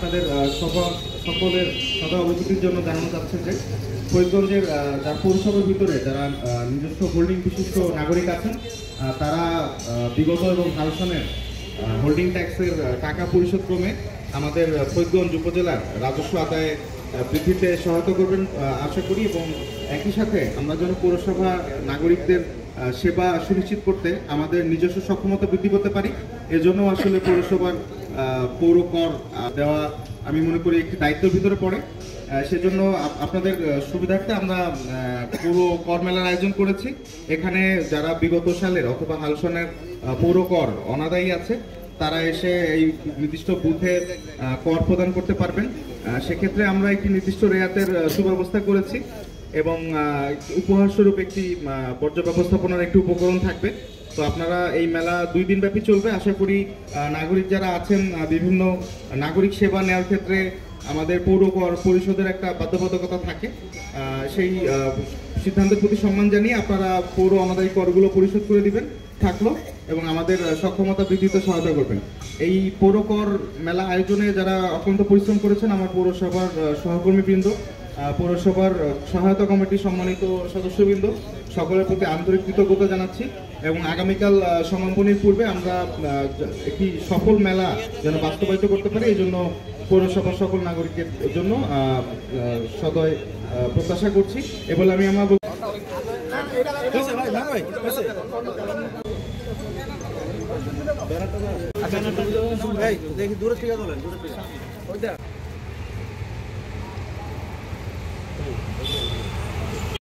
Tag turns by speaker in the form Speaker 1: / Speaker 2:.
Speaker 1: আপনাদের সকলের সদা অবগতির জন্য জানানো যাচ্ছে যে ফরিদগঞ্জের যার পৌরসভার ভিতরে যারা নিজস্ব হোল্ডিং বিশিষ্ট নাগরিক আছেন তারা বিগত এবং হাল সনের হোল্ডিং ট্যাক্সের টাকা পরিশোধ ক্রমে আমাদের ফরিদগঞ্জ উপজেলার রাজস্ব আদায়ে বৃদ্ধিতে সহায়তা করবেন আশা করি, এবং একই সাথে আমরা যেন পৌরসভা নাগরিকদের সেবা সুনিশ্চিত করতে আমাদের নিজস্ব সক্ষমতা বৃদ্ধি করতে পারি। এজন্য আসলে পৌরসভার পৌর কর দেওয়া আমি মনে করি একটি দায়িত্বের ভিতরে পড়ে। সেজন্য আপনাদের সুবিধার্থে আমরা পৌর কর মেলার আয়োজন করেছি। এখানে যারা বিগত সালের অথবা হাল সনের পৌর কর অনাদায়ী আছে তারা এসে এই নির্দিষ্ট বুথে কর প্রদান করতে পারবেন। সেক্ষেত্রে আমরা একটি নির্দিষ্ট রেয়াতের সুব্যবস্থা করেছি এবং উপহার স্বরূপ একটি বর্জ্য ব্যবস্থাপনার একটি উপকরণ থাকবে। তো আপনারা এই মেলা 2 দিন ব্যাপী চলবে। আশা করি নাগরিক যারা আছেন বিভিন্ন নাগরিক সেবা নেওয়ার ক্ষেত্রে আমাদের পৌর কর পরিষদের একটা বাধ্যবাধকতা থাকে, সেই সিদ্ধান্তের প্রতি সম্মান জানিয়ে আপনারা পৌর অনাদায়ী করগুলো পরিশোধ করে দিবেন থাকলো এবং আমাদের সক্ষমতা বৃদ্ধিতে সহায়তা করবেন। এই পৌর কর মেলা আয়োজনে যারা অত্যন্ত পরিশ্রম করেছেন আমার পৌরসভার সহকর্মীবৃন্দ, পৌরসভার সহায়তা কমিটির সম্মানিত সদস্যবৃন্দ, সকলের প্রতি আন্তরিক কৃতজ্ঞতা জানাচ্ছি এবং আগামীকাল সমাপনীর পূর্বে আমরা একটি সফল মেলা যেন বাস্তবায়িত করতে পারি এই জন্য পৌরসভার সকল নাগরিকের জন্য সদয় প্রত্যাশা করছি। এ বলে আমি আমার
Speaker 2: দেখি দূরে থেকে